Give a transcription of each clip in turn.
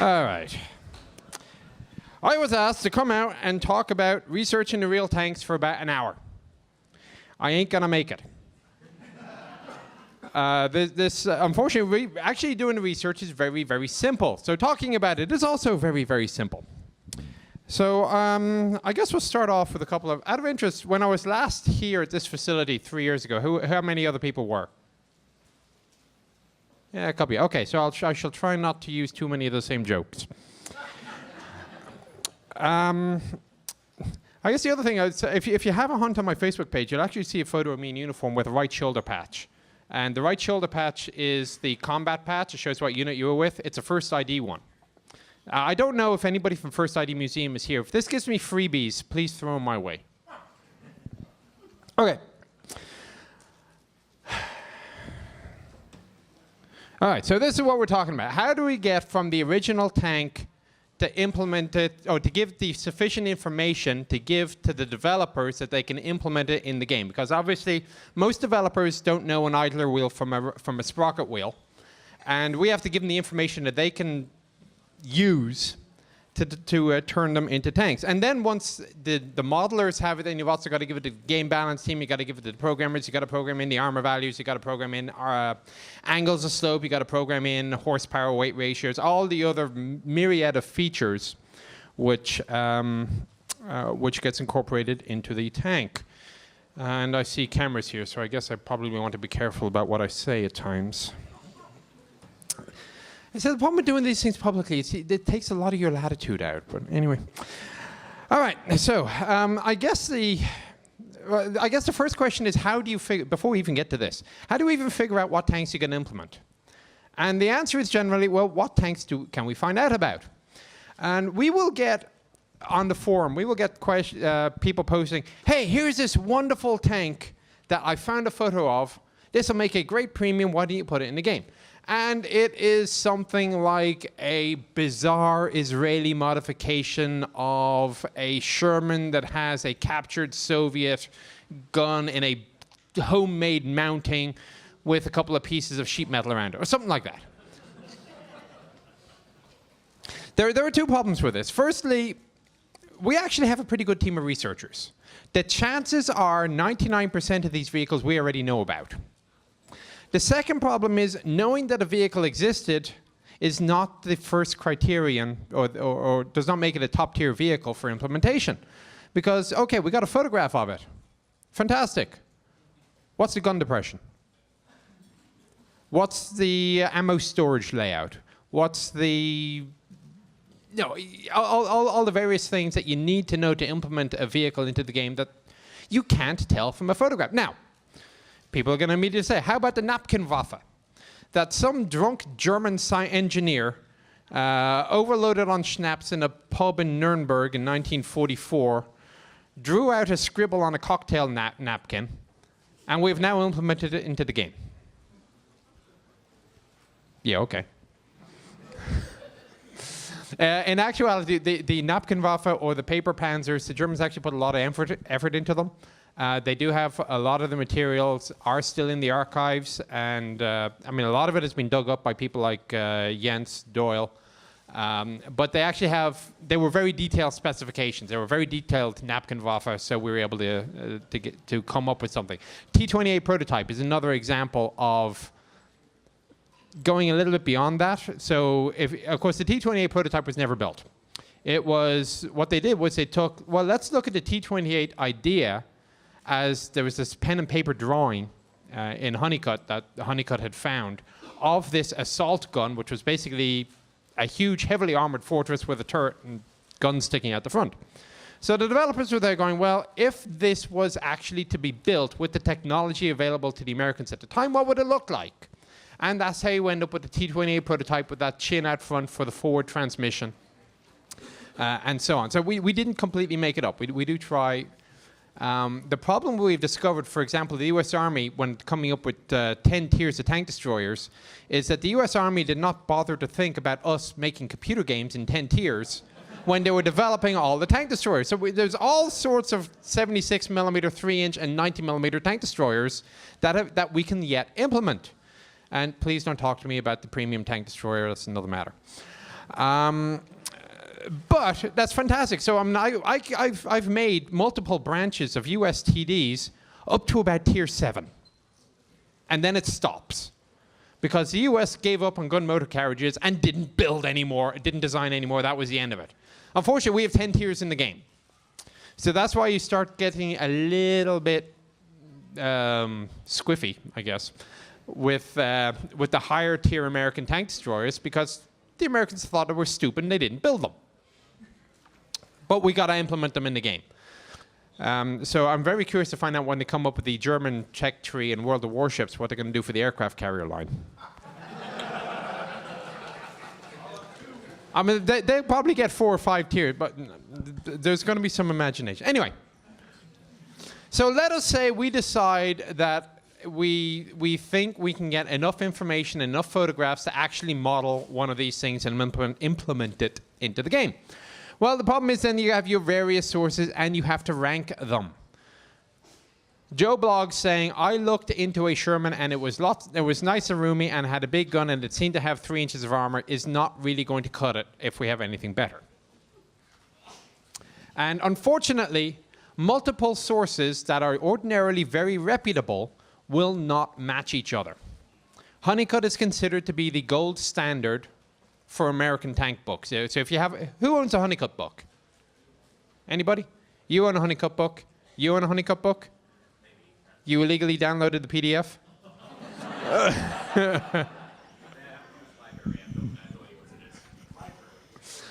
All right. I was asked to come out and talk about researching the real tanks for about an hour. I ain't gonna make it. Unfortunately, actually doing the research is very, very simple. So talking about it is also very, very simple. So I guess we'll start off with a couple of, out of interest, when I was last here at this facility 3 years ago, how many other people were? Yeah, a couple. Okay, so I shall try not to use too many of the same jokes. I guess the other thing, if you have a hunt on my Facebook page, you'll actually see a photo of me in uniform with a right shoulder patch. And the right shoulder patch is the combat patch. It shows what unit you were with. It's a First ID one. I don't know if anybody from First ID Museum is here. If this gives me freebies, please throw them my way. Okay. All right, so this is what we're talking about. How do we get from the original tank to implement it, or to give the sufficient information to give to the developers that they can implement it in the game? Because obviously, most developers don't know an idler wheel from a sprocket wheel. And we have to give them the information that they can use to turn them into tanks. And then once the modelers have it, then you've also got to give it to the game balance team, you've got to give it to the programmers, you've got to program in the armor values, you've got to program in angles of slope, you've got to program in horsepower, weight ratios, all the other myriad of features which gets incorporated into the tank. And I see cameras here, so I guess I probably want to be careful about what I say at times. So the problem with doing these things publicly is it takes a lot of your latitude out. But anyway, all right. So I guess the first question is, how do you figure, before we even get to this, how do we even figure out what tanks you can implement? And the answer is generally, well, what tanks can we find out about? And we will get on the forum, we will get people posting, hey, here's this wonderful tank that I found a photo of. This will make a great premium. Why don't you put it in the game? And it is something like a bizarre Israeli modification of a Sherman that has a captured Soviet gun in a homemade mounting with a couple of pieces of sheet metal around it, or something like that. There are two problems with this. Firstly, we actually have a pretty good team of researchers. The chances are 99% of these vehicles we already know about. The second problem is knowing that a vehicle existed is not the first criterion, or does not make it a top-tier vehicle for implementation. Because, okay, we got a photograph of it. Fantastic. What's the gun depression? What's the ammo storage layout? What's the... all the various things that you need to know to implement a vehicle into the game that you can't tell from a photograph. Now, people are going to immediately say, how about the Napkenwaffe? That some drunk German engineer overloaded on schnapps in a pub in Nuremberg in 1944, drew out a scribble on a cocktail napkin, and we've now implemented it into the game. Yeah, okay. In actuality, the Napkenwaffe or the paper panzers, the Germans actually put a lot of effort into them. They do have a lot of the materials are still in the archives, and I mean, a lot of it has been dug up by people like Jens Doyle. But they actually they were very detailed specifications. They were very detailed Napkenwaffe, so we were able to come up with something. T-28 prototype is another example of going a little bit beyond that. So, of course, the T-28 prototype was never built. It was, what they did was they took, well, let's look at the T-28 idea, as there was this pen and paper drawing in Honeycutt that Honeycutt had found of this assault gun, which was basically a huge, heavily armored fortress with a turret and guns sticking out the front. So the developers were there going, well, if this was actually to be built with the technology available to the Americans at the time, what would it look like? And that's how you end up with the T-28 prototype with that chin out front for the forward transmission, and so on. So we didn't completely make it up. We do try. The problem we've discovered, for example, the US Army, when coming up with 10 tiers of tank destroyers, is that the US Army did not bother to think about us making computer games in 10 tiers when they were developing all the tank destroyers. So there's all sorts of 76 millimeter, 3-inch, and 90 millimeter tank destroyers that we can yet implement. And please don't talk to me about the premium tank destroyer. That's another matter. But that's fantastic. So I've made multiple branches of USTDs up to about tier 7. And then it stops. Because the US gave up on gun motor carriages and didn't build anymore, didn't design anymore. That was the end of it. Unfortunately, we have 10 tiers in the game. So that's why you start getting a little bit squiffy, I guess, with the higher tier American tank destroyers, because the Americans thought they were stupid and they didn't build them. But we got to implement them in the game. So I'm very curious to find out when they come up with the German Czech tree and World of Warships, what they're going to do for the aircraft carrier line. I mean, they'll probably get 4 or 5 tiers, but there's going to be some imagination. Anyway, so let us say we decide that we think we can get enough information, enough photographs to actually model one of these things and implement it into the game. Well, the problem is then you have your various sources and you have to rank them. Joe blogs saying, I looked into a Sherman and it was nice and roomy and had a big gun and it seemed to have 3 inches of armor, is not really going to cut it if we have anything better. And unfortunately, multiple sources that are ordinarily very reputable will not match each other. Honeycutt is considered to be the gold standard for American tank books. So if you have, who owns a Honeycutt book? Anybody? You own a Honeycutt book? You own a Honeycutt book? You illegally downloaded the PDF?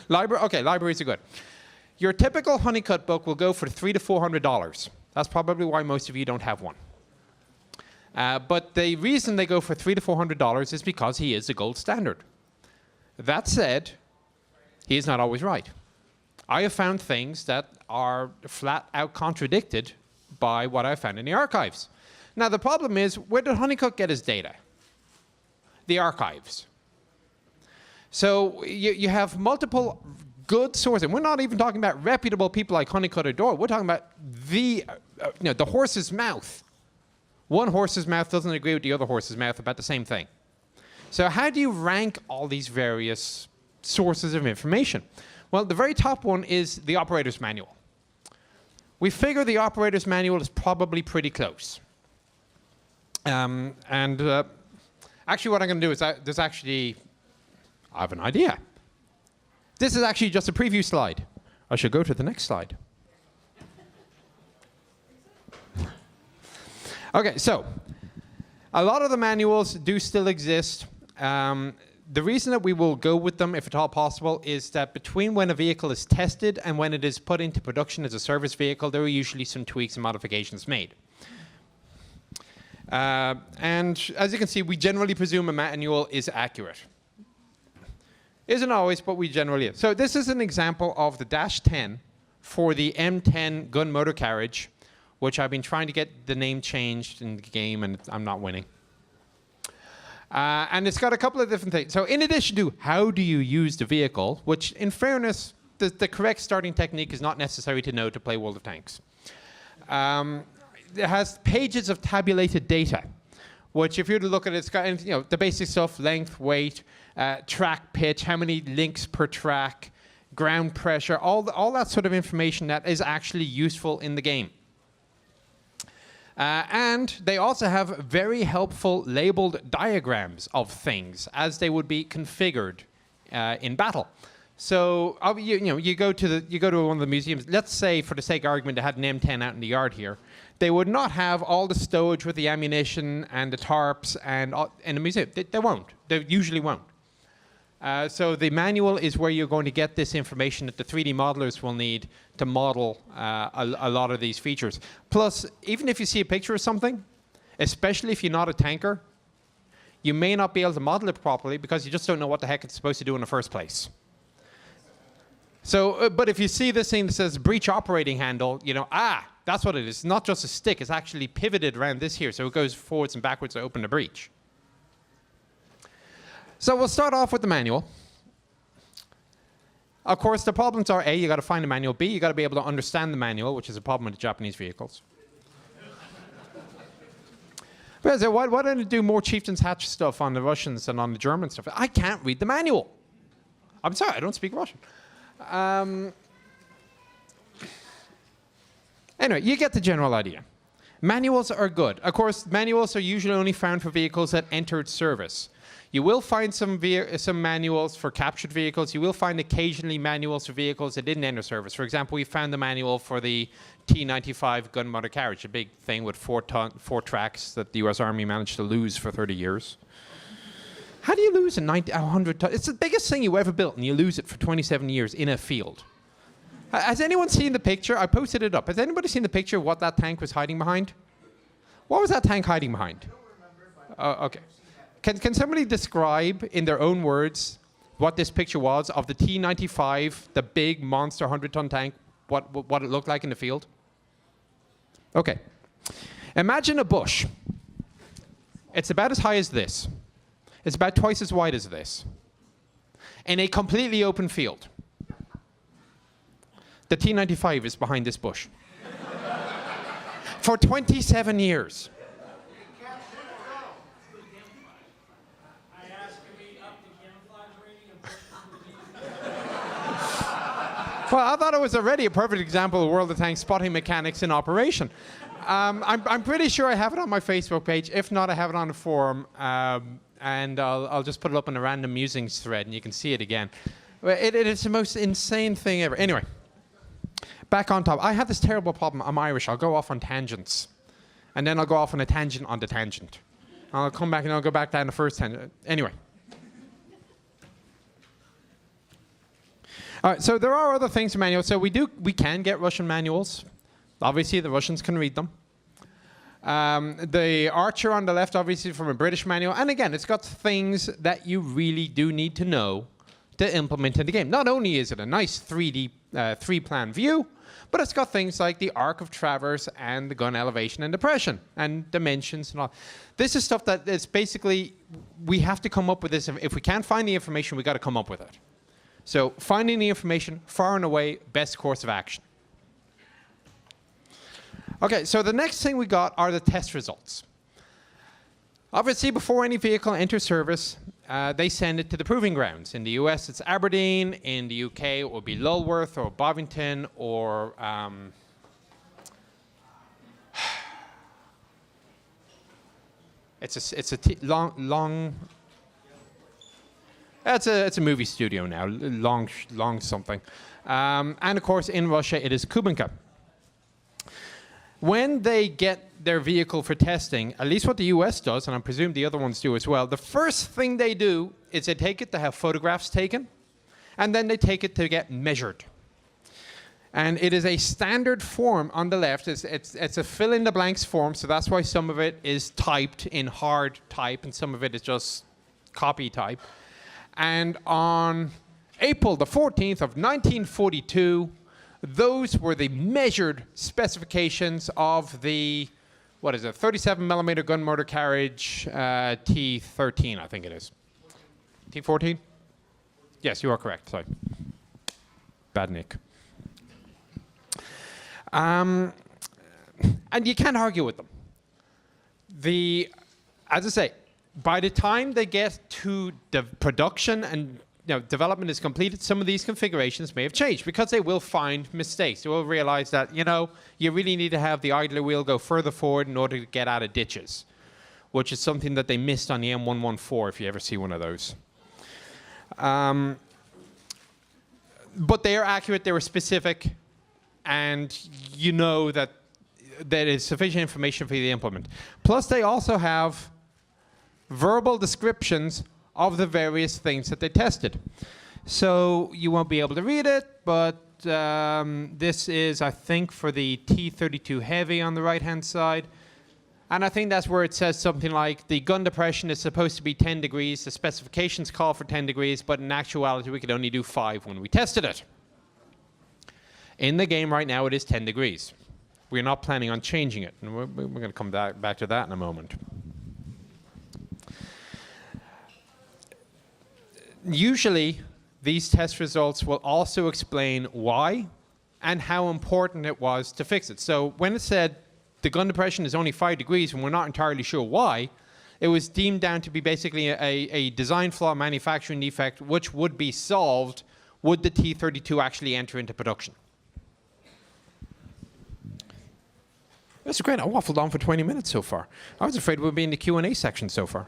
Library? Okay, libraries are good. Your typical Honeycutt book will go for $300 to $400. That's probably why most of you don't have one. But the reason they go for $300 to $400 is because he is the gold standard. That said, he is not always right. I have found things that are flat out contradicted by what I found in the archives. Now the problem is, where did Honeycutt get his data? The archives. So you have multiple good sources. We're not even talking about reputable people like Honeycutt or Dorr. We're talking about the horse's mouth. One horse's mouth doesn't agree with the other horse's mouth about the same thing. So how do you rank all these various sources of information? Well, the very top one is the operator's manual. We figure the operator's manual is probably pretty close. Actually what I'm going to do is, I have an idea. This is actually just a preview slide. I should go to the next slide. Okay, so a lot of the manuals do still exist. The reason that we will go with them, if at all possible, is that between when a vehicle is tested and when it is put into production as a service vehicle, there are usually some tweaks and modifications made. And as you can see, we generally presume a manual is accurate. Isn't always, but we generally is. So this is an example of the Dash 10 for the M10 gun motor carriage, which I've been trying to get the name changed in the game, and I'm not winning. And it's got a couple of different things. So in addition to how do you use the vehicle, which in fairness, the correct starting technique is not necessary to know to play World of Tanks. It has pages of tabulated data, which if you were to look at it, it's got the basic stuff, length, weight, track pitch, how many links per track, ground pressure, all that sort of information that is actually useful in the game. And they also have very helpful labeled diagrams of things as they would be configured in battle. So you go to one of the museums. Let's say, for the sake of argument, they had an M10 out in the yard here. They would not have all the stowage with the ammunition and the tarps and in the museum. They won't. They usually won't. So the manual is where you're going to get this information that the 3D modelers will need to model a lot of these features. Plus, even if you see a picture of something, especially if you're not a tanker, you may not be able to model it properly because you just don't know what the heck it's supposed to do in the first place. So, but if you see this thing that says breech operating handle, that's what it is. It's not just a stick. It's actually pivoted around this here, so it goes forwards and backwards to open the breech. So we'll start off with the manual. Of course, the problems are A, you got to find the manual. B, you got to be able to understand the manual, which is a problem with the Japanese vehicles. But so why don't I do more Chieftain's Hatch stuff on the Russians than on the German stuff? I can't read the manual. I'm sorry, I don't speak Russian. Anyway, you get the general idea. Manuals are good. Of course, manuals are usually only found for vehicles that entered service. You will find some manuals for captured vehicles. You will find occasionally manuals for vehicles that didn't enter service. For example, we found the manual for the T-95 gun motor carriage, a big thing with four tracks that the US Army managed to lose for 30 years. How do you lose a 100 ton? It's the biggest thing you ever built, and you lose it for 27 years in a field. Has anyone seen the picture? I posted it up. Has anybody seen the picture of what that tank was hiding behind? What was that tank hiding behind? Okay. Can somebody describe in their own words what this picture was of the T-95, the big monster 100-ton tank, what it looked like in the field? Okay. Imagine a bush. It's about as high as this. It's about twice as wide as this. In a completely open field. The T-95 is behind this bush. For 27 years. Well, I thought it was already a perfect example of World of Tanks spotting mechanics in operation. I'm pretty sure I have it on my Facebook page. If not, I have it on the forum. And I'll just put it up in a random musings thread, and you can see it again. It is the most insane thing ever. Anyway, back on top. I have this terrible problem. I'm Irish. I'll go off on tangents. And then I'll go off on a tangent on the tangent. I'll come back and I'll go back down the first tangent. Anyway. All right, so there are other things in manuals. So we can get Russian manuals. Obviously, the Russians can read them. The Archer on the left, obviously, from a British manual. And again, it's got things that you really do need to know to implement in the game. Not only is it a nice 3D, three-plan view, but it's got things like the arc of traverse and the gun elevation and depression and dimensions and all. This is stuff that is basically, we have to come up with this. If we can't find the information, we've got to come up with it. So finding the information, far and away, best course of action. Okay, so the next thing we got are the test results. Obviously, before any vehicle enters service, they send it to the proving grounds. In the US, it's Aberdeen. In the UK, it will be Lulworth or Bovington or it's a movie studio now, long something. And of course, in Russia, it is Kubinka. When they get their vehicle for testing, at least what the US does, and I presume the other ones do as well, the first thing they do is they take it to have photographs taken, and then they take it to get measured. And it is a standard form on the left. It's a fill-in-the-blanks form, so that's why some of it is typed in hard type, and some of it is just copy type. And on April the 14th of 1942, those were the measured specifications of the, 37 millimeter gun motor carriage T-13, I think it is. T-14? Yes, you are correct. Sorry. Bad Nick. And you can't argue with them. As I say, by the time they get to the production and development is completed, some of these configurations may have changed because they will find mistakes. They will realize that, you really need to have the idler wheel go further forward in order to get out of ditches, which is something that they missed on the M114 if you ever see one of those. But they are accurate, they were specific, and you know that there is sufficient information for you to implement. Plus, they also have verbal descriptions of the various things that they tested. So you won't be able to read it, but this is, I think, for the T-32 Heavy on the right-hand side. And I think that's where it says something like, the gun depression is supposed to be 10 degrees. The specifications call for 10 degrees, but in actuality, we could only do 5 when we tested it. In the game right now, it is 10 degrees. We're not planning on changing it. And we're going to come back to that in a moment. Usually, these test results will also explain why and how important it was to fix it. So when it said the gun depression is only 5 degrees and we're not entirely sure why, it was deemed down to be basically a design flaw, manufacturing defect, which would be solved would the T-32 actually enter into production. That's great. I waffled on for 20 minutes so far. I was afraid we'd be in the Q&A section so far.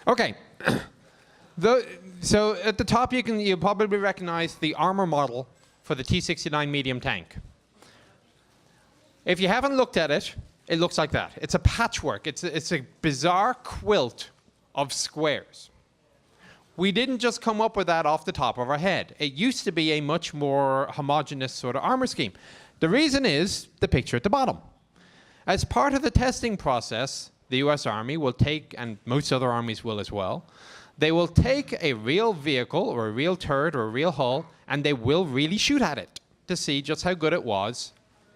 Okay. So at the top, you'll probably recognize the armor model for the T-69 medium tank. If you haven't looked at it, it looks like that. It's a patchwork. It's a bizarre quilt of squares. We didn't just come up with that off the top of our head. It used to be a much more homogeneous sort of armor scheme. The reason is the picture at the bottom. As part of the testing process, the US Army will take, and most other armies will as well, they will take a real vehicle or a real turret or a real hull, and they will really shoot at it to see just how good it was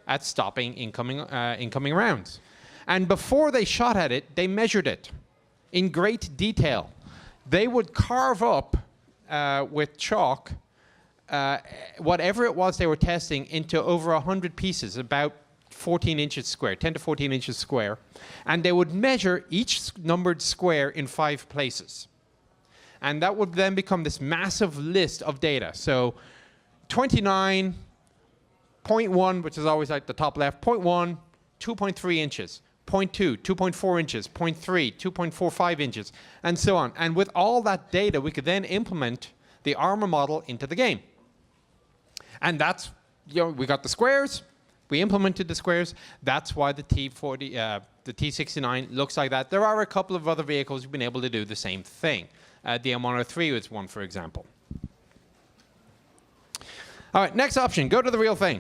at stopping incoming rounds. And before they shot at it, they measured it in great detail. They would carve up with chalk whatever it was they were testing into over 100 pieces, about 14 inches square, 10 to 14 inches square. And they would measure each numbered square in 5 places. And that would then become this massive list of data. So 29.1, which is always at the top left, 0.1, 2.3 inches. 0.2, 2.4 inches, 0.3, 2.45 inches, and so on. And with all that data, we could then implement the armor model into the game. And that's, we got the squares, we implemented the squares. That's why the T-40, the T-69 looks like that. There are a couple of other vehicles who've been able to do the same thing. The M103 is one, for example. All right, next option, go to the real thing.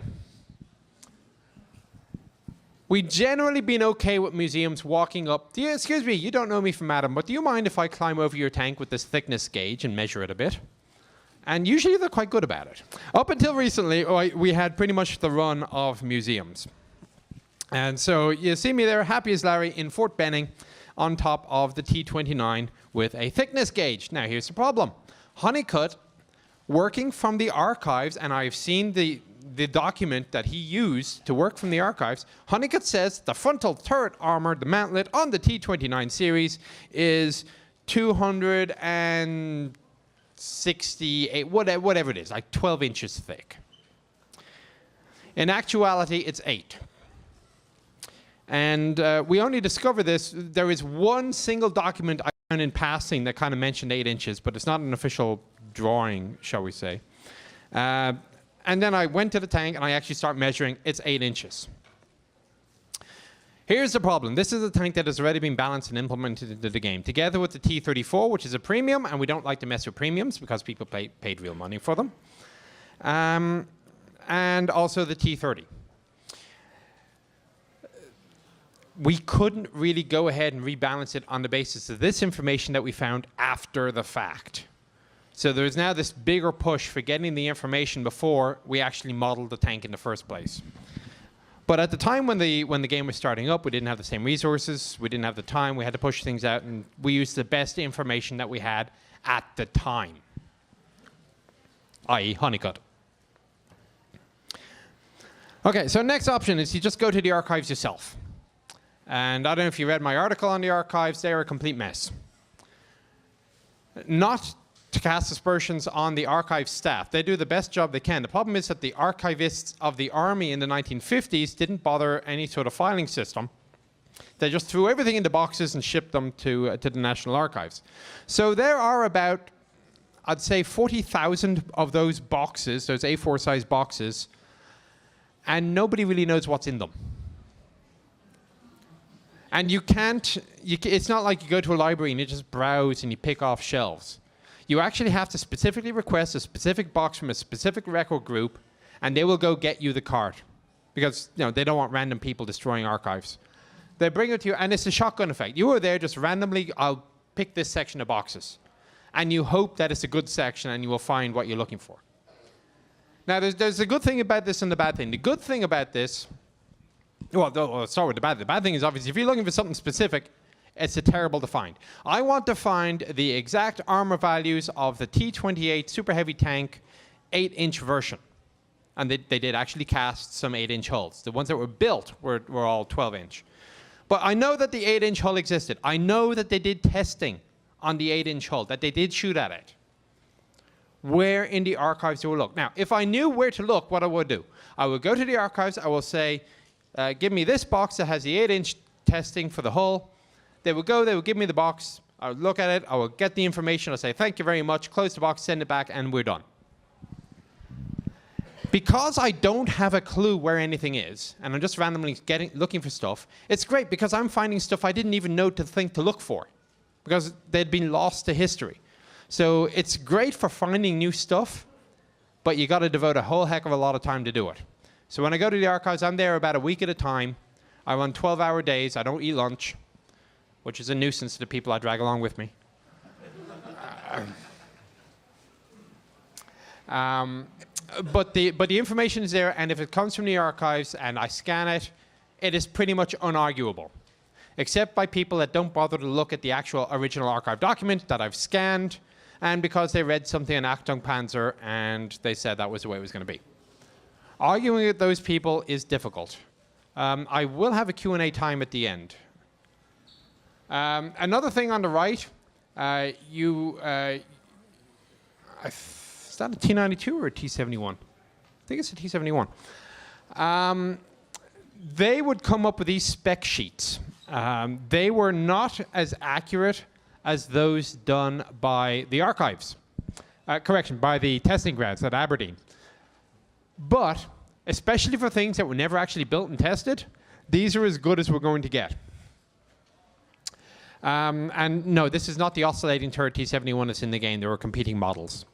We've generally been okay with museums walking up. Excuse me, you don't know me from Adam, but do you mind if I climb over your tank with this thickness gauge and measure it a bit? And usually they're quite good about it. Up until recently, we had pretty much the run of museums. And so you see me there, happy as Larry, in Fort Benning on top of the T-29 with a thickness gauge. Now here's the problem. Honeycutt, working from the archives, and I've seen the document that he used to work from the archives, Honeycutt says the frontal turret armor, the mantlet on the T-29 series is 268, whatever it is, like 12 inches thick. In actuality, it's 8. And we only discovered this, there is one single document I found in passing that kind of mentioned 8 inches, but it's not an official drawing, shall we say. And then I went to the tank and I actually start measuring. It's 8 inches. Here's the problem. This is a tank that has already been balanced and implemented into the game, together with the T-34, which is a premium, and we don't like to mess with premiums because people paid real money for them. And also the T-30. We couldn't really go ahead and rebalance it on the basis of this information that we found after the fact. So there's now this bigger push for getting the information before we actually modeled the tank in the first place. But at the time when the game was starting up, we didn't have the same resources, we didn't have the time, we had to push things out, and we used the best information that we had at the time, i.e. Honeycutt. Okay, so next option is you just go to the archives yourself. And I don't know if you read my article on the archives, they're a complete mess. Not to cast aspersions on the archive staff. They do the best job they can. The problem is that the archivists of the army in the 1950s didn't bother any sort of filing system. They just threw everything into boxes and shipped them to the National Archives. So there are about, I'd say, 40,000 of those boxes, those A4 size boxes, and nobody really knows what's in them. And you can't, it's not like you go to a library and you just browse and you pick off shelves. You actually have to specifically request a specific box from a specific record group, and they will go get you the card. Because they don't want random people destroying archives. They bring it to you, and it's a shotgun effect. You are there just randomly, I'll pick this section of boxes. And you hope that it's a good section and you will find what you're looking for. Now, there's a good thing about this and the bad thing. The good thing about this, well, I'll start with the bad. The bad thing is obviously if you're looking for something specific, it's terrible to find. I want to find the exact armor values of the T-28 Super Heavy Tank 8-inch version. And they did actually cast some 8-inch hulls. The ones that were built were all 12-inch. But I know that the 8-inch hull existed. I know that they did testing on the 8-inch hull, that they did shoot at it. Where in the archives do I look? Now, if I knew where to look, what I would do, I would go to the archives, I will say, give me this box that has the 8-inch testing for the hull. They would go, they would give me the box, I would look at it, I would get the information, I'll say, thank you very much, close the box, send it back, and we're done. Because I don't have a clue where anything is, and I'm just randomly looking for stuff, it's great because I'm finding stuff I didn't even know to look for, because they'd been lost to history. So it's great for finding new stuff, but you got to devote a whole heck of a lot of time to do it. So when I go to the archives, I'm there about a week at a time. I run 12-hour days. I don't eat lunch, which is a nuisance to the people I drag along with me. But the information is there, and if it comes from the archives and I scan it, it is pretty much unarguable, except by people that don't bother to look at the actual original archive document that I've scanned, and because they read something in Achtung Panzer and they said that was the way it was going to be. Arguing with those people is difficult. I will have a Q&A time at the end. Another thing on the right, is that a T92 or a T71? I think it's a T71. They would come up with these spec sheets. They were not as accurate as those done by the archives. Correction, by the testing grounds at Aberdeen. But, especially for things that were never actually built and tested, these are as good as we're going to get. And no, this is not the oscillating turret T71 that's in the game. There were competing models.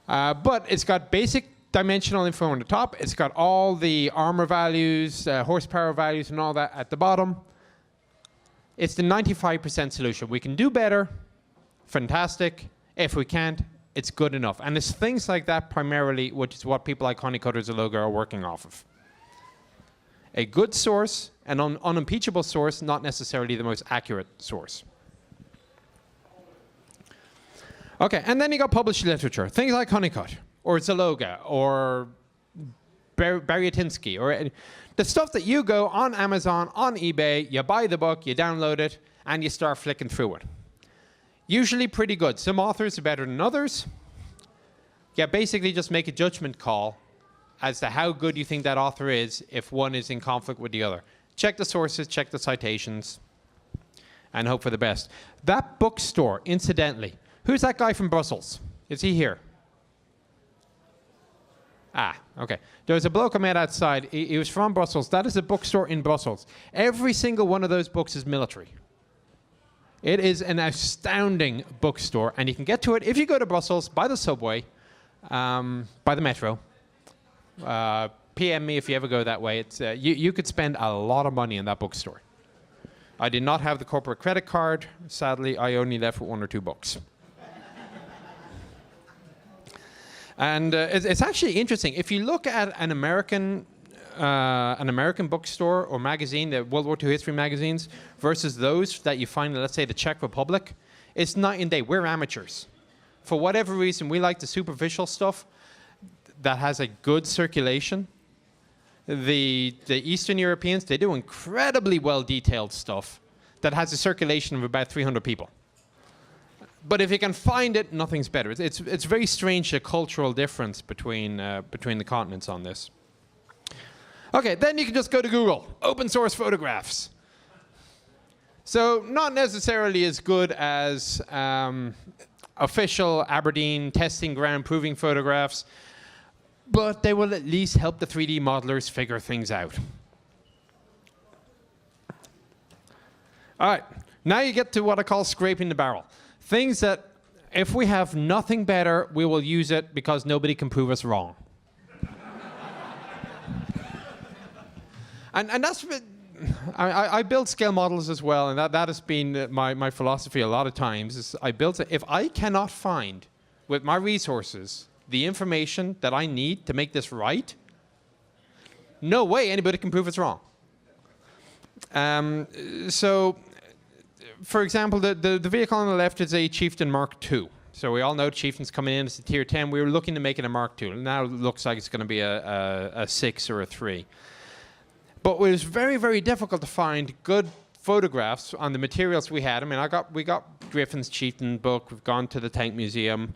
But it's got basic dimensional info on the top. It's got all the armor values, horsepower values, and all that at the bottom. It's the 95% solution. We can do better. Fantastic. If we can't, it's good enough. And it's things like that primarily, which is what people like Honeycutters and Logo are working off of. A good source, an unimpeachable source, not necessarily the most accurate source. Okay, and then you got published literature. Things like Honeycutt, or Zaloga, or Baryatinsky, or the stuff that you go on Amazon, on eBay, you buy the book, you download it, and you start flicking through it. Usually pretty good. Some authors are better than others. Yeah, basically just make a judgment call as to how good you think that author is if one is in conflict with the other. Check the sources, check the citations, and hope for the best. That bookstore, incidentally, who's that guy from Brussels? Is he here? Ah, okay. There was a bloke I met outside. He was from Brussels. That is a bookstore in Brussels. Every single one of those books is military. It is an astounding bookstore, and you can get to it if you go to Brussels by the subway, by the metro. PM me if you ever go that way. It's, you could spend a lot of money in that bookstore. I did not have the corporate credit card. Sadly, I only left with 1 or 2 books. And it's actually interesting. If you look at an American bookstore or magazine, the World War II history magazines, versus those that you find in, let's say, the Czech Republic, it's night and day. We're amateurs. For whatever reason, we like the superficial stuff that has a good circulation. The Eastern Europeans, they do incredibly well-detailed stuff that has a circulation of about 300 people. But if you can find it, nothing's better. It's very strange, the cultural difference between the continents on this. Okay, then you can just go to Google. Open source photographs. So not necessarily as good as official Aberdeen testing ground proving photographs, but they will at least help the 3D modelers figure things out. All right, now you get to what I call scraping the barrel. Things that, if we have nothing better, we will use it because nobody can prove us wrong. and that's, I build scale models as well, and that has been my philosophy a lot of times. Is I built it. If I cannot find, with my resources, the information that I need to make this right, no way anybody can prove it's wrong. So, for example, the vehicle on the left is a Chieftain Mark II. So we all know Chieftain's coming in as a tier 10. We were looking to make it a Mark II. Now it looks like it's going to be a 6 or a 3. But it was very, very difficult to find good photographs on the materials we had. I mean, we got Griffin's Chieftain book. We've gone to the Tank Museum.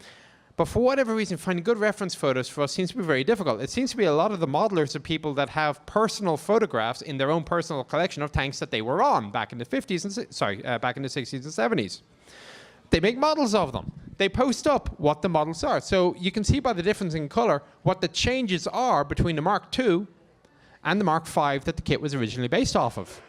But for whatever reason, finding good reference photos for us seems to be very difficult. It seems to be a lot of the modelers are people that have personal photographs in their own personal collection of tanks that they were on back in the 50s and back in the 60s and 70s. They make models of them. They post up what the models are. So you can see by the difference in color what the changes are between the Mark II and the Mark V that the kit was originally based off of.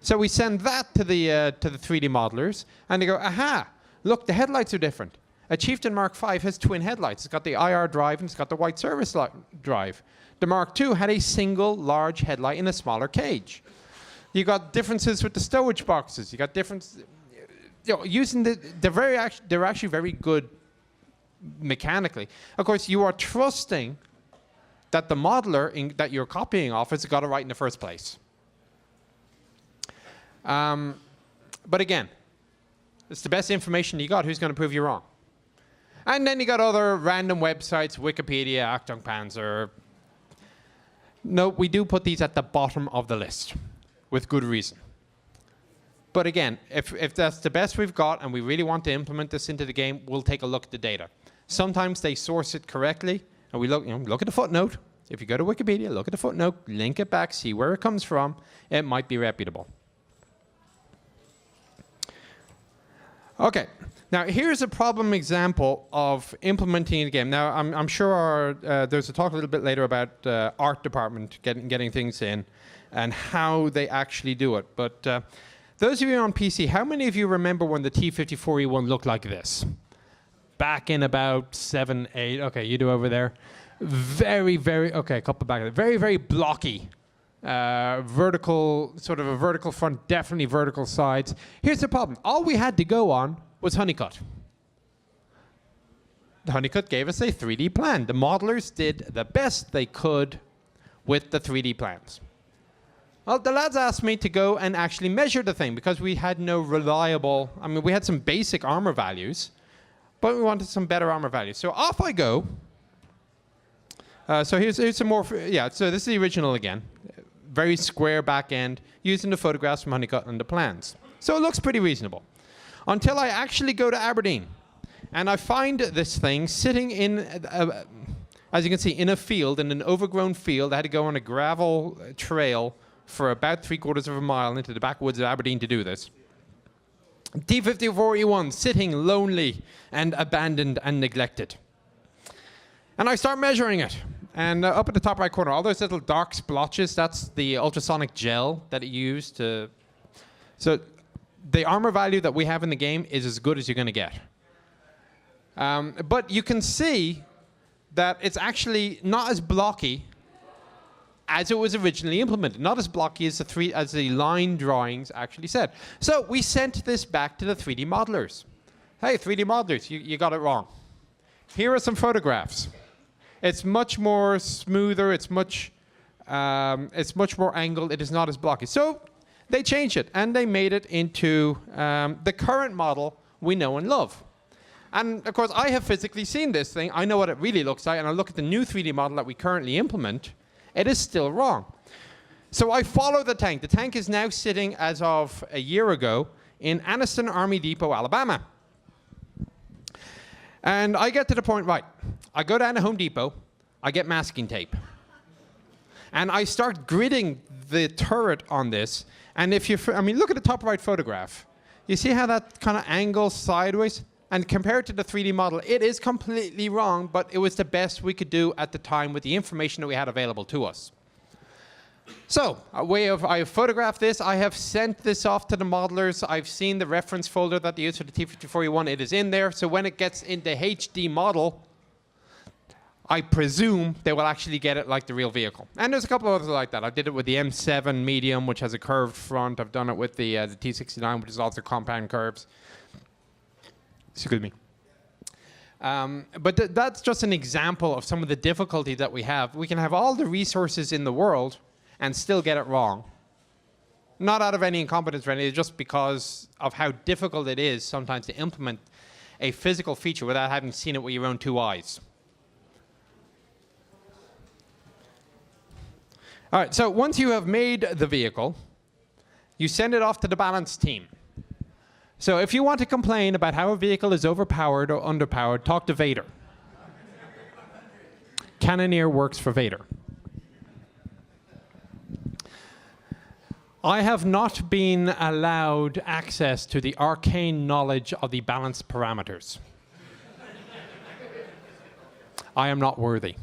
So we send that to the 3D modelers, and they go, aha, look, the headlights are different. A Chieftain Mark V has twin headlights. It's got the IR drive and it's got the white service drive. The Mark II had a single large headlight in a smaller cage. You got differences with the stowage boxes. You got differences, you know, using they're actually very good mechanically. Of course, you are trusting that the modeler that you're copying off has got it right in the first place. But again, it's the best information you got. Who's going to prove you wrong? And then you got other random websites, Wikipedia, Achtung Panzer. No, we do put these at the bottom of the list, with good reason. But again, if that's the best we've got and we really want to implement this into the game, we'll take a look at the data. Sometimes they source it correctly, and we look at the footnote. If you go to Wikipedia, look at the footnote, link it back, see where it comes from. It might be reputable. Okay, now here's a problem example of implementing a game. Now I'm sure there's a talk a little bit later about art department getting things in and how they actually do it. But those of you on PC, how many of you remember when the T54E1 looked like this? Back in about 7, 8, okay, you do over there. Very, very, okay, a couple back there. Very, very blocky. Vertical, sort of a vertical front, definitely vertical sides. Here's the problem. All we had to go on was Honeycut. The Honeycut gave us a 3D plan. The modelers did the best they could with the 3D plans. Well, the lads asked me to go and actually measure the thing because we had no reliable, I mean, we had some basic armor values, but we wanted some better armor values. So off I go. So here's some more, yeah, so this is the original again. Very square back end, using the photographs from Honeycut and the plans. So it looks pretty reasonable. Until I actually go to Aberdeen, and I find this thing sitting in, as you can see, in a field, in an overgrown field. I had to go on a gravel trail for about 3/4 of a mile into the backwoods of Aberdeen to do this. T54E1 sitting lonely and abandoned and neglected. And I start measuring it. And up at the top right corner, all those little dark splotches, that's the ultrasonic gel that it used to... So the armor value that we have in the game is as good as you're going to get. But you can see that it's actually not as blocky as it was originally implemented. Not as blocky as the line drawings actually said. So we sent this back to the 3D modelers. Hey, 3D modelers, you got it wrong. Here are some photographs. It's much more smoother. It's much more angled. It is not as blocky. So they changed it, and they made it into the current model we know and love. And of course, I have physically seen this thing. I know what it really looks like, and I look at the new 3D model that we currently implement. It is still wrong. So I follow the tank. The tank is now sitting, as of a year ago, in Anniston Army Depot, Alabama. And I get to the point, right, I go down to Home Depot, I get masking tape. And I start gridding the turret on this. And if you, I mean, look at the top right photograph. You see how that kind of angles sideways? And compared to the 3D model, it is completely wrong, but it was the best we could do at the time with the information that we had available to us. So, I have photographed this. I have sent this off to the modelers. I've seen the reference folder that they use for the T54E1. It is in there. So when it gets into HD model, I presume they will actually get it like the real vehicle. And there's a couple of others like that. I did it with the M7 medium, which has a curved front. I've done it with the T69, which is also compound curves. Excuse me. But that's just an example of some of the difficulty that we have. We can have all the resources in the world and still get it wrong. Not out of any incompetence or anything, just because of how difficult it is sometimes to implement a physical feature without having seen it with your own two eyes. All right, so once you have made the vehicle, you send it off to the balance team. So if you want to complain about how a vehicle is overpowered or underpowered, talk to Vader. Cannoneer works for Vader. I have not been allowed access to the arcane knowledge of the balance parameters. I am not worthy.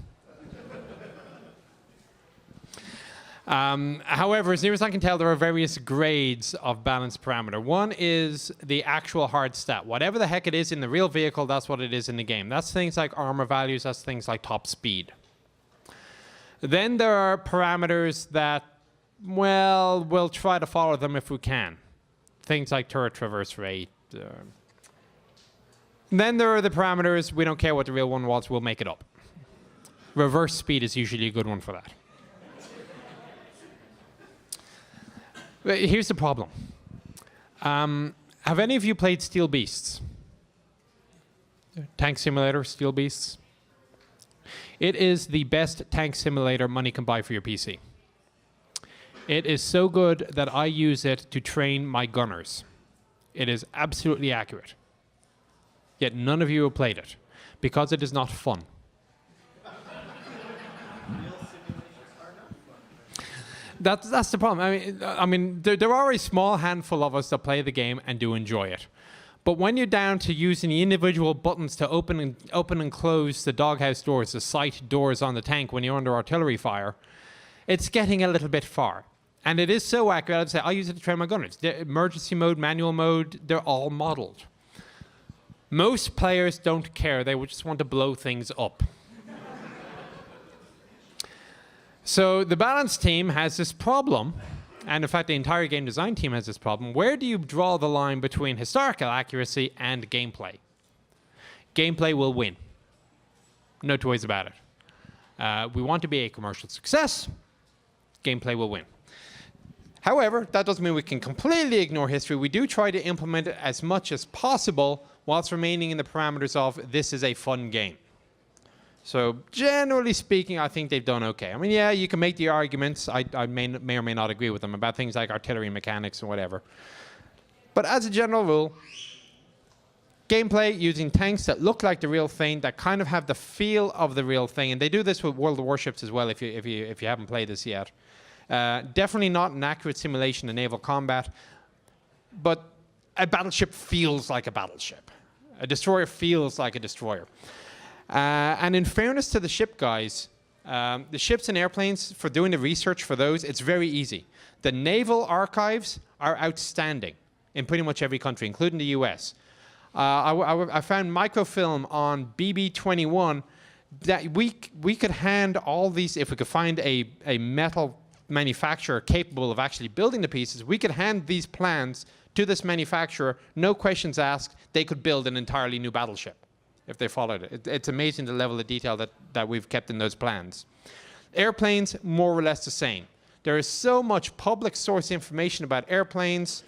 However, as near as I can tell, there are various grades of balance parameter. One is the actual hard stat. Whatever the heck it is in the real vehicle, that's what it is in the game. That's things like armor values, that's things like top speed. Then there are parameters that, well, we'll try to follow them if we can. Things like turret traverse rate. Then there are the parameters, we don't care what the real one was, we'll make it up. Reverse speed is usually a good one for that. But here's the problem. Have any of you played Steel Beasts? Tank Simulator, Steel Beasts? It is the best tank simulator money can buy for your PC. It is so good that I use it to train my gunners. It is absolutely accurate. Yet none of you have played it, because it is not fun. That's the problem. I mean, there are a small handful of us that play the game and do enjoy it. But when you're down to using the individual buttons to open and close the doghouse doors, the sight doors on the tank when you're under artillery fire, it's getting a little bit far. And it is so accurate, I'd say I use it to train my gunners. The emergency mode, manual mode, they're all modeled. Most players don't care. They would just want to blow things up. So the balance team has this problem, and in fact the entire game design team has this problem. Where do you draw the line between historical accuracy and gameplay? Gameplay will win. No two ways about it. We want to be a commercial success. Gameplay will win. However, that doesn't mean we can completely ignore history. We do try to implement it as much as possible whilst remaining in the parameters of this is a fun game. So generally speaking, I think they've done okay. I mean, yeah, you can make the arguments. I may or may not agree with them about things like artillery mechanics and whatever. But as a general rule, gameplay using tanks that look like the real thing, that kind of have the feel of the real thing, and they do this with World of Warships as well if you haven't played this yet. Definitely not an accurate simulation of naval combat, but a battleship feels like a battleship. A destroyer feels like a destroyer. And in fairness to the ship guys, the ships and airplanes, for doing the research for those, it's very easy. The naval archives are outstanding in pretty much every country, including the US. I found microfilm on BB-21 that we could hand all these, if we could find a metal manufacturer capable of actually building the pieces, we could hand these plans to this manufacturer, no questions asked, they could build an entirely new battleship if they followed it. It's amazing the level of detail that we've kept in those plans. Airplanes, more or less the same. There is so much public source information about airplanes,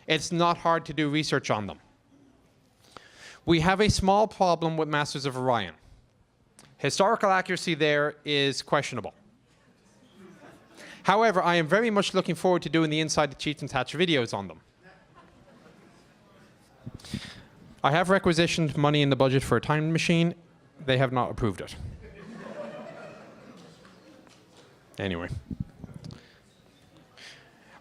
it's not hard to do research on them. We have a small problem with Masters of Orion. Historical accuracy there is questionable. However, I am very much looking forward to doing the Inside the Chieftain's Hatch videos on them. I have requisitioned money in the budget for a time machine. They have not approved it. Anyway.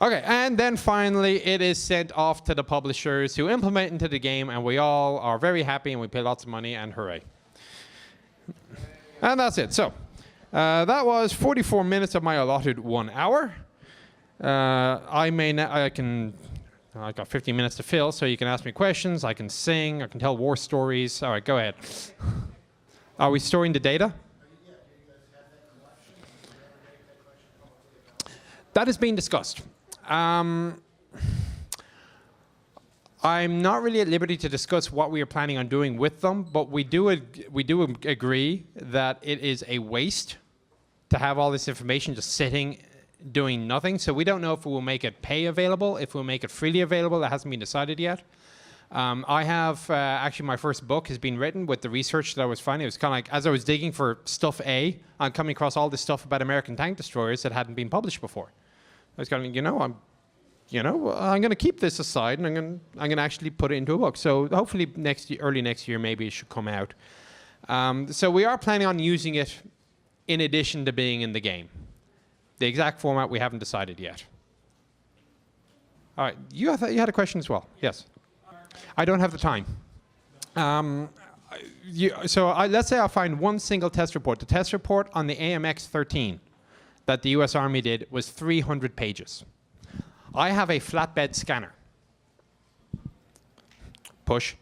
Okay, and then finally it is sent off to the publishers who implement into the game, and we all are very happy and we pay lots of money and hooray. And that's it. So that was 44 minutes of my allotted 1 hour. I've got 15 minutes to fill, so you can ask me questions, I can sing, I can tell war stories. All right, go ahead. Are we storing the data? That is being discussed. I'm not really at liberty to discuss what we are planning on doing with them, but we do agree that it is a waste to have all this information just sitting doing nothing. So we don't know if we will make it pay available, if we'll make it freely available. That hasn't been decided yet. I have actually my first book has been written with the research that I was finding. It was kind of like as I was digging for stuff A, I'm coming across all this stuff about American tank destroyers that hadn't been published before. I was kind of, I'm going to keep this aside and I'm going to actually put it into a book. So hopefully early next year, maybe it should come out. So we are planning on using it in addition to being in the game. The exact format we haven't decided yet. All right, you had a question as well. Yes. I don't have the time. Let's say I find one single test report. The test report on the AMX-13 that the US Army did was 300 pages. I have a flatbed scanner. Push.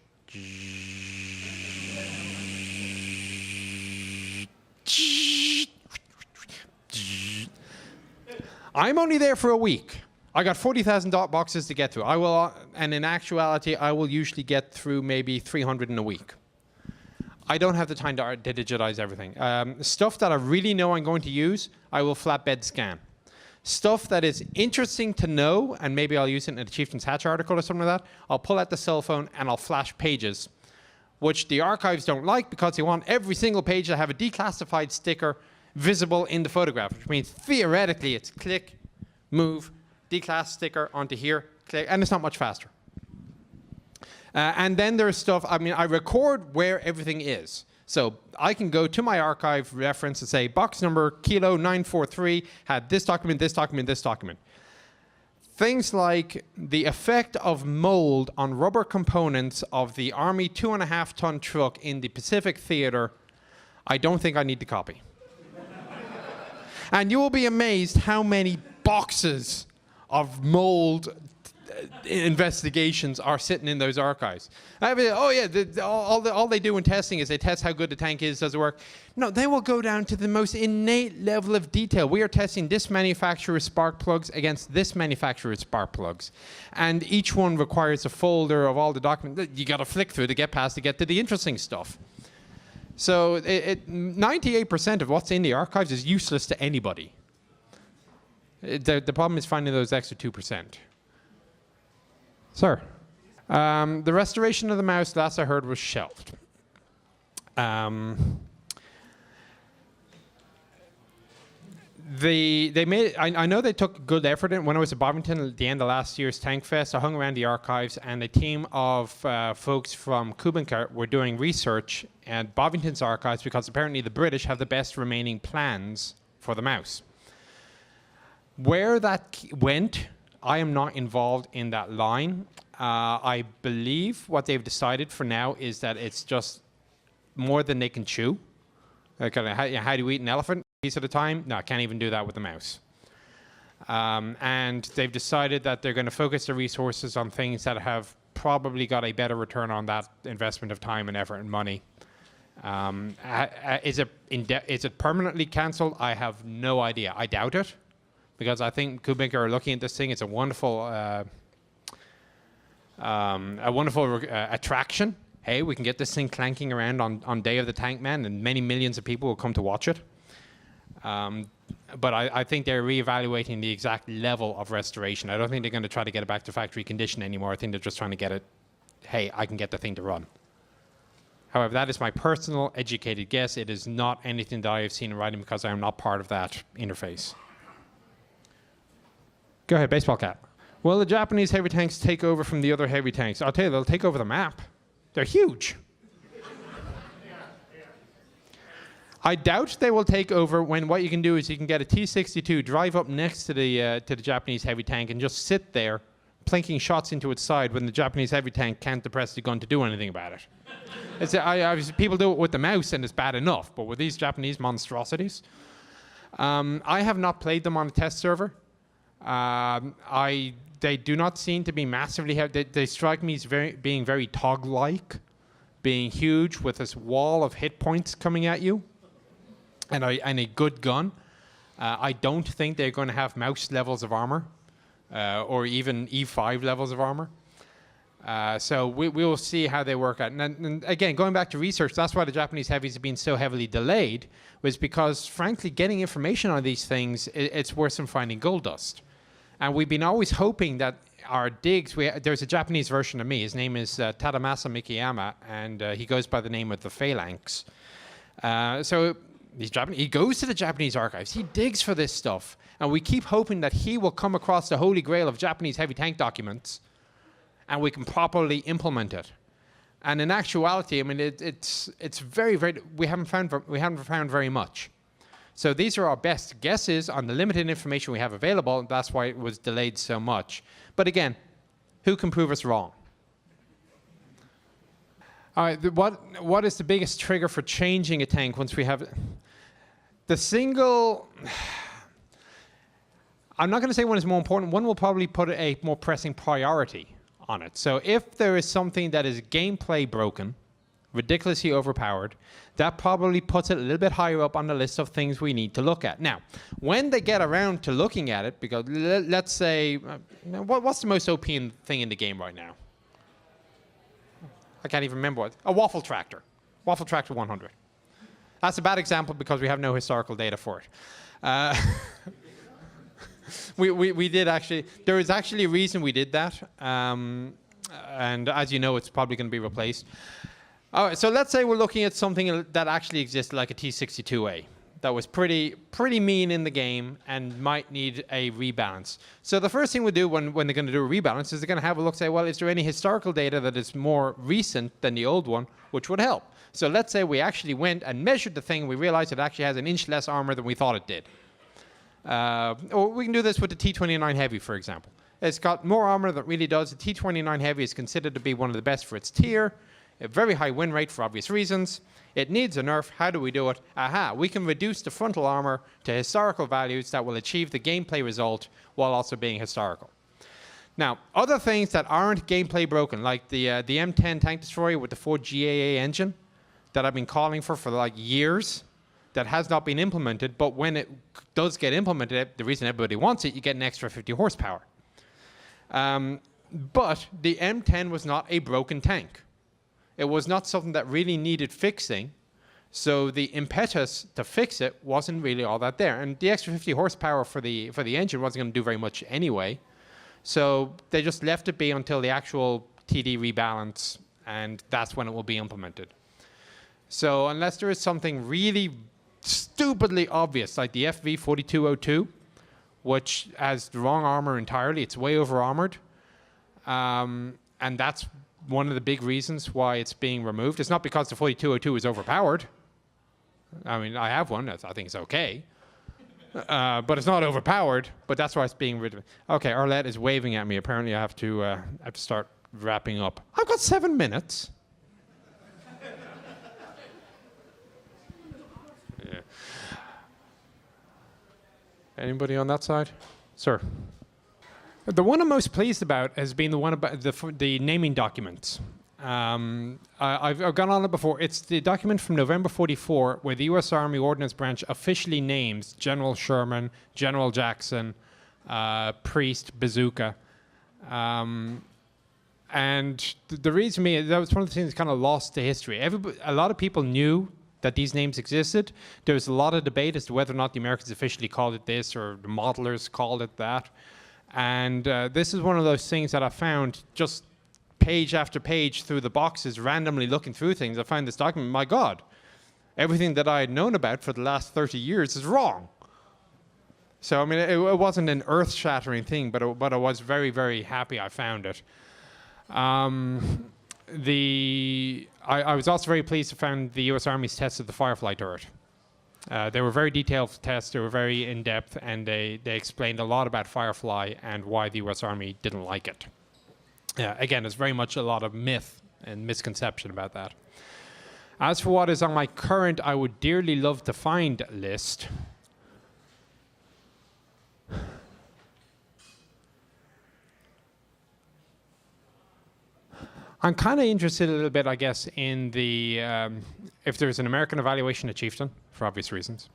I'm only there for a week. I got 40,000 dot boxes to get through. And in actuality, I will usually get through maybe 300 in a week. I don't have the time to digitize everything. Stuff that I really know I'm going to use, I will flatbed scan. Stuff that is interesting to know, and maybe I'll use it in a Chieftain's Hatch article or something like that, I'll pull out the cell phone and I'll flash pages, which the archives don't like because they want every single page to have a declassified sticker visible in the photograph, which means theoretically it's click, move, declass sticker onto here, click, and it's not much faster. And then there's stuff, I record where everything is. So I can go to my archive reference and say, box number kilo 943 had this document, this document, this document. Things like the effect of mold on rubber components of the Army 2.5-ton truck in the Pacific Theater, I don't think I need to copy. And you will be amazed how many boxes of mold investigations are sitting in those archives. All they do in testing is they test how good the tank is, does it work? No, they will go down to the most innate level of detail. We are testing this manufacturer's spark plugs against this manufacturer's spark plugs. And each one requires a folder of all the documents. You got to flick through to get past to get to the interesting stuff. So 98% of what's in the archives is useless to anybody. The problem is finding those extra 2%. Sir, the restoration of the mouse, last I heard, was shelved. I know they took good effort in. When I was at Bovington at the end of last year's Tank Fest, I hung around the archives, and a team of folks from Kubenka were doing research at Bovington's archives because apparently the British have the best remaining plans for the mouse. Where that went, I am not involved in that line. I believe what they've decided for now is that it's just more than they can chew. Like, how do you eat an elephant? A piece at a time? No, I can't even do that with the mouse. And they've decided that they're going to focus their resources on things that have probably got a better return on that investment of time and effort and money. Is it permanently cancelled? I have no idea. I doubt it, because I think Kubenka are looking at this thing. It's a wonderful attraction. Hey, we can get this thing clanking around on Day of the Tank Man, and many millions of people will come to watch it. But I think they're reevaluating the exact level of restoration. I don't think they're going to try to get it back to factory condition anymore. I think they're just trying to get it, hey, I can get the thing to run. However, that is my personal educated guess. It is not anything that I have seen in writing because I am not part of that interface. Go ahead, baseball cap. Will the Japanese heavy tanks take over from the other heavy tanks? I'll tell you, they'll take over the map. They're huge. I doubt they will take over when what you can do is you can get a T-62, drive up next to the Japanese heavy tank and just sit there plinking shots into its side when the Japanese heavy tank can't depress the gun to do anything about it. People do it with the mouse and it's bad enough, but with these Japanese monstrosities, I have not played them on a test server. They do not seem to be massively heavy. They strike me as being very Tog-like, being huge with this wall of hit points coming at you, and a good gun. I don't think they're going to have mouse levels of armor, or even E5 levels of armor. So we will see how they work out. And again, going back to research, that's why the Japanese heavies have been so heavily delayed, was because, frankly, getting information on these things, it's worse than finding gold dust. And we've been always hoping that our digs, there's a Japanese version of me. His name is Tadamasa Mikiyama, and he goes by the name of the Phalanx. So he's Japanese. He goes to the Japanese archives. He digs for this stuff, and we keep hoping that he will come across the holy grail of Japanese heavy tank documents, and we can properly implement it. And in actuality, I mean, it's very, very. We haven't found very much. So these are our best guesses on the limited information we have available, and that's why it was delayed so much. But again, who can prove us wrong? All right, what is the biggest trigger for changing a tank once we have the single? I'm not going to say one is more important. One will probably put a more pressing priority on it. So if there is something that is gameplay broken, ridiculously overpowered, that probably puts it a little bit higher up on the list of things we need to look at. Now, when they get around to looking at it, because let's say, what's the most OP thing in the game right now? I can't even remember what. A waffle tractor. Waffle tractor 100. That's a bad example because we have no historical data for it. We did actually, there is actually a reason we did that. And as you know, it's probably going to be replaced. All right, so let's say we're looking at something that actually existed, like a T62A, that was pretty mean in the game and might need a rebalance. So the first thing we do when they're going to do a rebalance is they're going to have a look, say, well, is there any historical data that is more recent than the old one, which would help? So let's say we actually went and measured the thing, we realized it actually has an inch less armor than we thought it did. Or we can do this with the T29 Heavy, for example. It's got more armor than it really does. The T29 Heavy is considered to be one of the best for its tier. A very high win rate for obvious reasons. It needs a nerf. How do we do it? Aha, we can reduce the frontal armor to historical values that will achieve the gameplay result while also being historical. Now, other things that aren't gameplay broken, like the M10 tank destroyer with the 4 GAA engine that I've been calling for like years, that has not been implemented, but when it does get implemented, the reason everybody wants it, you get an extra 50 horsepower. But the M10 was not a broken tank. It was not something that really needed fixing, so the impetus to fix it wasn't really all that there. And the extra 50 horsepower for the engine wasn't going to do very much anyway, so they just left it be until the actual TD rebalance, and that's when it will be implemented. So unless there is something really stupidly obvious, like the FV4202, which has the wrong armor entirely, it's way over armored, and that's one of the big reasons why it's being removed. It's not because the 4202 is overpowered. I mean, I have one. I think it's okay. But it's not overpowered. But that's why it's being rid of. Okay, Arlette is waving at me. Apparently, I have to start wrapping up. I've got 7 minutes. Yeah. Anybody on that side? Sir. The one I'm most pleased about has been the one about the naming documents. I've gone on it before. It's the document from November 44 where the U.S. Army Ordnance Branch officially names General Sherman, General Jackson, Priest, Bazooka. And the reason that was one of the things that's kind of lost to history. A lot of people knew that these names existed. There was a lot of debate as to whether or not the Americans officially called it this or the modelers called it that. And this is one of those things that I found just page after page through the boxes, randomly looking through things. I found this document. My God, everything that I had known about for the last 30 years is wrong. So, I mean, it wasn't an earth-shattering thing, but I was very, very happy I found it. I was also very pleased to find the U.S. Army's test of the Firefly turret. They were very detailed tests, they were very in-depth, and they explained a lot about Firefly and why the US Army didn't like it. Again, there's very much a lot of myth and misconception about that. As for what is on my current I would dearly love to find list, I'm kind of interested a little bit, I guess, in the if there's an American evaluation of Chieftain, for obvious reasons.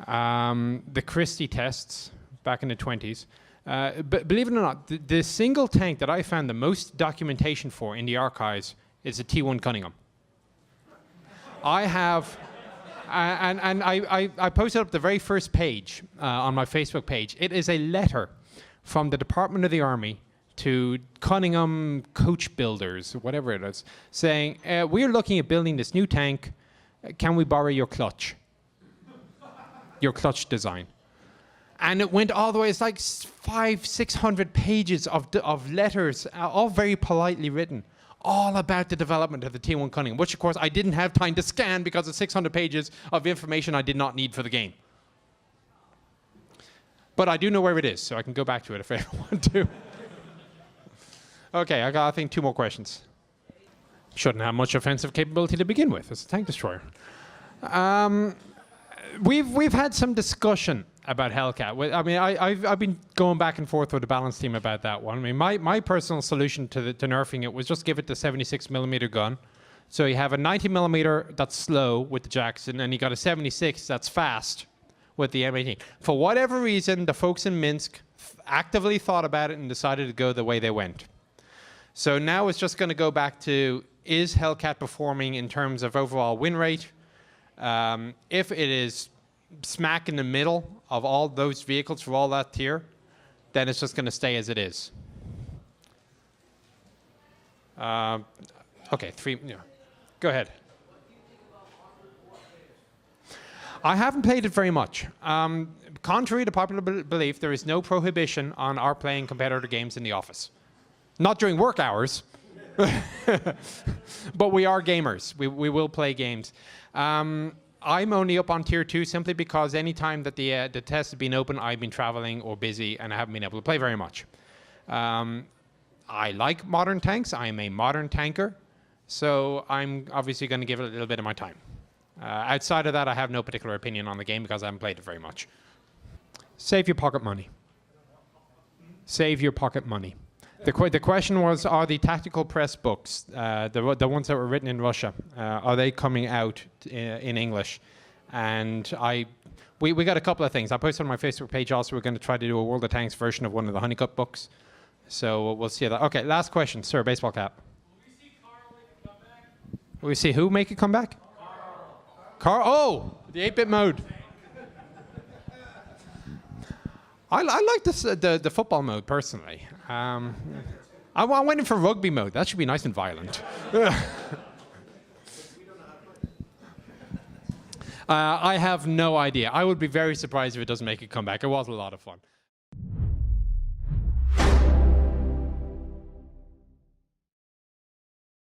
The Christie tests back in the 20s. But believe it or not, the single tank that I found the most documentation for in the archives is the T1 Cunningham. I have, and I posted up the very first page on my Facebook page. It is a letter from the Department of the Army to Cunningham Coach Builders, whatever it is, saying, we're looking at building this new tank. Can we borrow your clutch? Your clutch design. And it went all the way, it's like 500-600 pages of letters, all very politely written, all about the development of the T1 Cunningham, which of course I didn't have time to scan because it's 600 pages of information I did not need for the game. But I do know where it is, so I can go back to it if I ever want to. Okay, I got, I think, 2 more questions. Shouldn't have much offensive capability to begin with. It's a tank destroyer. We've had some discussion about Hellcat. I mean, I've been going back and forth with the balance team about that one. I mean, my personal solution to nerfing it was just give it the 76mm gun. So you have a 90mm that's slow with the Jackson, and you got a 76 that's fast with the M18. For whatever reason, the folks in Minsk actively thought about it and decided to go the way they went. So now it's just going to go back to, is Hellcat performing in terms of overall win rate? If it is smack in the middle of all those vehicles for all that tier, then it's just going to stay as it is. Okay, 3. Yeah. Go ahead. I haven't played it very much. Contrary to popular belief, there is no prohibition on our playing competitor games in the office. Not during work hours, but we are gamers. We will play games. I'm only up on tier 2 simply because any time that the test has been open, I've been traveling or busy and I haven't been able to play very much. I like modern tanks. I am a modern tanker, so I'm obviously going to give it a little bit of my time. Outside of that, I have no particular opinion on the game because I haven't played it very much. Save your pocket money. Save your pocket money. The question was, are the tactical press books, the ones that were written in Russia, are they coming out in English? And we got a couple of things. I posted on my Facebook page also, we're going to try to do a World of Tanks version of one of the Honeycutt books. So we'll see that. Okay, last question. Sir, baseball cap. Will we see Carl make a comeback? Will we see who make a comeback? Carl. Oh, the 8-bit mode. I like this, the football mode, personally. I went in for rugby mode. That should be nice and violent. I have no idea. I would be very surprised if it doesn't make a comeback. It was a lot of fun.